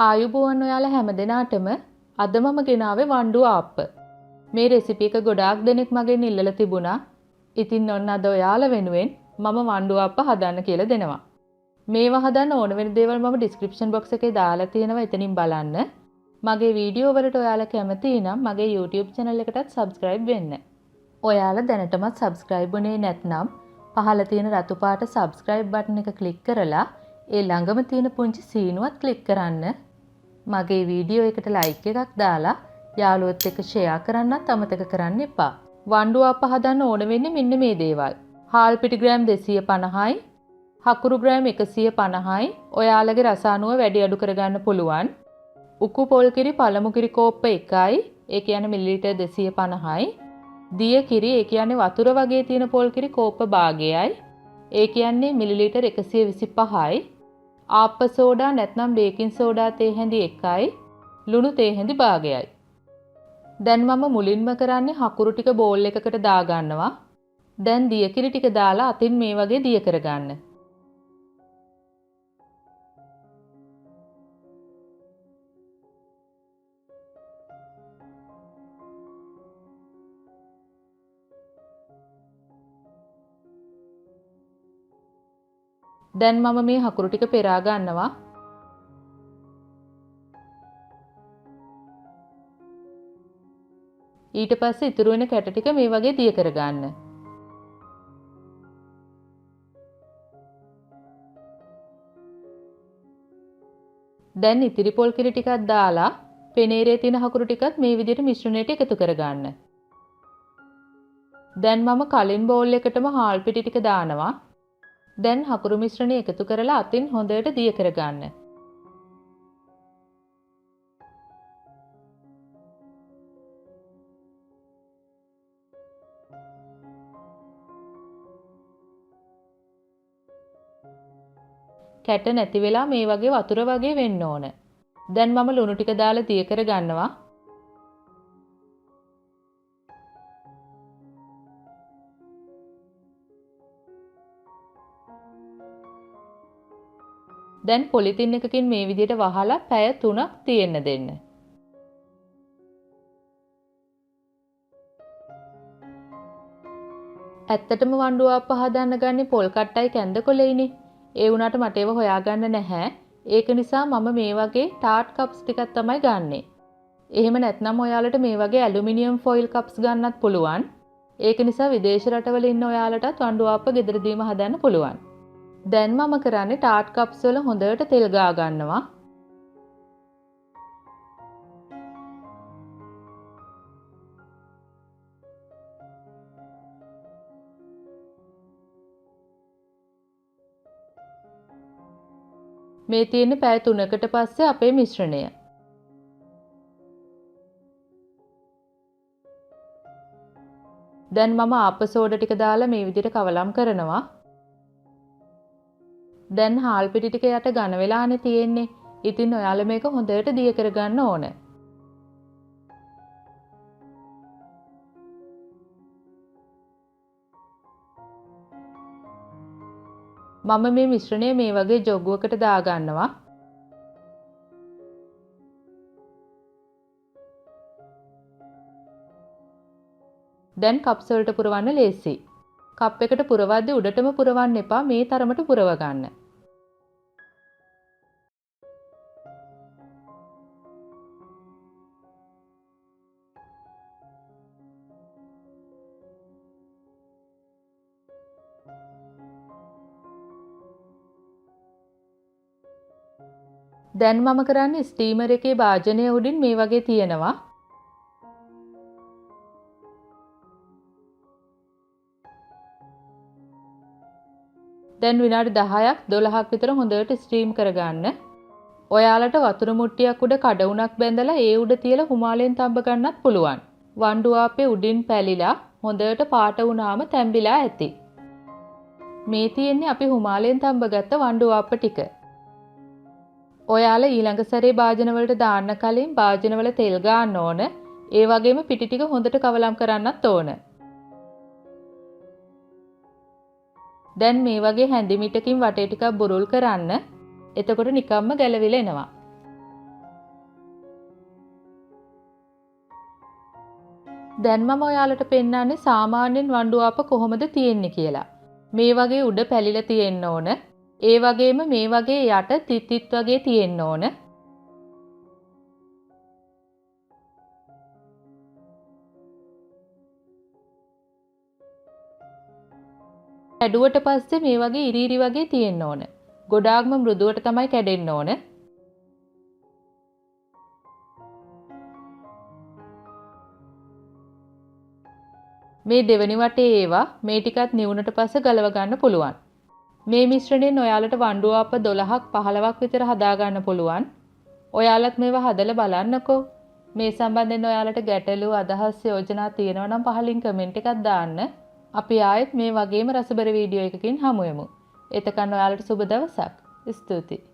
ආයුබෝවන් ඔයාලා හැමදෙනාටම අද මම ගෙනාවේ වණ්ඩු ආප්ප. මේ රෙසිපි එක ගොඩාක් දෙනෙක් මගෙන් ඉල්ලලා තිබුණා. ඉතින් ඔන්න අද ඔයාලා වෙනුවෙන් මම වණ්ඩු ආප්ප හදන්න කියලා දෙනවා. මේවා හදන්න ඕන වෙන දේවල් මම description box එකේ දාලා තියෙනවා. එතනින් බලන්න. මගේ වීඩියෝ වලට ඔයාලා කැමති නම් මගේ YouTube channel එකටත් subscribe වෙන්න. ඔයාලා දැනටමත් subscribe වුණේ නැත්නම් පහළ තියෙන රතු පාට subscribe button එක click කරලා ඒ ළඟම තියෙන පුංචි සීනුවත් click කරන්න. මගේ වීඩියෝ එකට like එකක් දාලා යාළුවොත් එක්ක share කරන්නත් අමතක කරන්න එපා. වණ්ඩු ආප්ප හදන්න ඕන වෙන්නේ මෙන්න මේ දේවල්. හාල් පිටි ග්‍රෑම් 250යි, හකුරු ග්‍රෑම් 150යි. ඔයාලගේ රස අනුව වැඩි අඩු කරගන්න පුළුවන්. උකු පොල් කිරි පළමු කිරි කෝප්ප 1යි, ඒ කියන්නේ මිලිලීටර් 250යි. දිය කිරි, ඒ කියන්නේ වතුර වගේ තියෙන පොල් කිරි කෝප්ප භාගයයි, ඒ කියන්නේ මිලිලීටර් 125යි. ආප්ප සෝඩා නැත්නම් බේකින් සෝඩා තේ හැඳි 1යි, ලුණු තේ හැඳි භාගයයි. දැන් මම මුලින්ම කරන්නේ හකුරු ටික බෝල් එකකට දාගන්නවා. දැන් දිය කිරි ටික දාලා අතින් මේ වගේ දිය කරගන්න. දැන් මම මේ හකුරු ටික පෙරා ගන්නවා. ඊට පස්සේ ඉතුරු වෙන කැට ටික මේ වගේ දිය කරගන්න. දැන් ඉතිරි පොල් කිරි ටිකක් දාලා පෙනේරේ තියෙන හකුරු ටිකත් මේ විදිහට මිශ්‍රණයට එකතු කරගන්න. දැන් මම කලින් බෝල් එකටම හාල් පිටි ටික දානවා. දැන් හකුරු මිශ්‍රණය එකතු කරලා අතින් හොඳට දිය කරගන්න. කැට නැති වෙලා මේ වගේ වතුර වගේ වෙන්න ඕන. දැන් මම ලුණු ටික දාලා දිය කරගන්නවා. දැන් පොලිතින් එකකින් මේ විදිහට වහලා පැය 3ක් තියෙන්න දෙන්න. ඇත්තටම වණ්ඩු ආප්ප හදන්න ගන්නේ පොල් කට්ටයි කැඳ කොලෙයිනේ. ඒ වුණාට මට ඒව හොයාගන්න නැහැ. ඒක නිසා මම මේ වගේ ටාට් කප්ස් ටිකක් තමයි ගන්නෙ. එහෙම නැත්නම් ඔයාලට මේ වගේ ඇලුමිනියම් ෆොයිල් කප්ස් ගන්නත් පුළුවන්. ඒක නිසා විදේශ රටවල ඉන්න ඔයාලටත් වණ්ඩු ආප්ප ගෙදරදීම හදන්න පුළුවන්. දැන් මම කරන්නේ ටාට් කප්ස් වල හොඳට තෙල් ගා ගන්නවා. මේ තියෙන්නේ පැය 3කට පස්සේ අපේ මිශ්‍රණය. දැන් මම ආප්ප සෝඩා ටික දාලා මේ විදිහට කවලම් කරනවා. දැන් හාල් පිටි ටික යට ඝන වෙලානේ තියෙන්නේ. ඉතින් ඔයාලා මේක හොඳට දිය කරගන්න ඕන. මම මේ මිශ්‍රණය මේ වගේ ජොග්ගුවකට දාගන්නවා. දැන් කප්ස් වලට පුරවන්න ලේසි. කප් එකට පුරවද්දී උඩටම පුරවන්න එපා, මේ තරමට පුරව ගන්න. දැන් මම කරන්නේ ස්ටීමර් එකේ භාජනය උඩින් මේ වගේ තියෙනවා. දැන් විනාඩි 10ක් 12ක් විතර හොඳට ස්ටීම් කරගන්න. ඔයාලට වතුර මුට්ටියක් උඩ කඩවුණක් බැඳලා ඒ උඩ තියලා හුමාලෙන් තඹ ගන්නත් පුළුවන්. වණ්ඩු ආප්පේ උඩින් පැලිලා හොඳට පාට වුණාම තැඹිලා ඇති. මේ තියෙන්නේ අපි හුමාලෙන් තඹ ගත්ත වණ්ඩු ආප්ප ටික. ඔයාලා ඊළඟ සැරේ භාජන වලට දාන්න කලින් භාජන වල තෙල් ගාන්න ඕන. ඒ වගේම පිටි ටික හොඳට කවලම් කරන්නත් ඕන. දැන් මේ වගේ හැඳි මිටකින් වටේ ටිකක් බුරුල් කරන්න. එතකොට නිකම්ම ගැලවිලා එනවා. දැන් මම ඔයාලට පෙන්නන්නේ සාමාන්‍යයෙන් වණ්ඩු ආප්ප කොහොමද තියෙන්නේ කියලා. මේ වගේ උඩ පැලිලා තියෙන්න ඕන. ඒ වගේම මේ වගේ යට තිත් වගේ තියෙන්න ඕන. කැඩුවට පස්සේ මේ වගේ ඉරිරි වගේ තියෙන්න ඕන. ගොඩාක්ම මෘදුවට තමයි කැඩෙන්න ඕන. මේ දෙවෙනි වටේ ඒවා මේ ටිකත් නිවුනට පස්සේ ගලව ගන්න පුළුවන්. මේ මිශ්‍රණයෙන් ඔයාලට වණ්ඩු ආප්ප 12ක් 15ක් විතර හදා ගන්න පුළුවන්. ඔයාලත් මේවා හදලා බලන්නකෝ. මේ සම්බන්ධයෙන් ඔයාලට ගැටලු අදහස් යෝජනා තියෙනවා නම් පහලින් කමෙන්ට් එකක් දාන්න. අපි ආයෙත් මේ වගේම රසබර වීඩියෝ එකකින් හමු වෙමු. එතකන් ඔයාලට සුබ දවසක්. ස්තුතියි.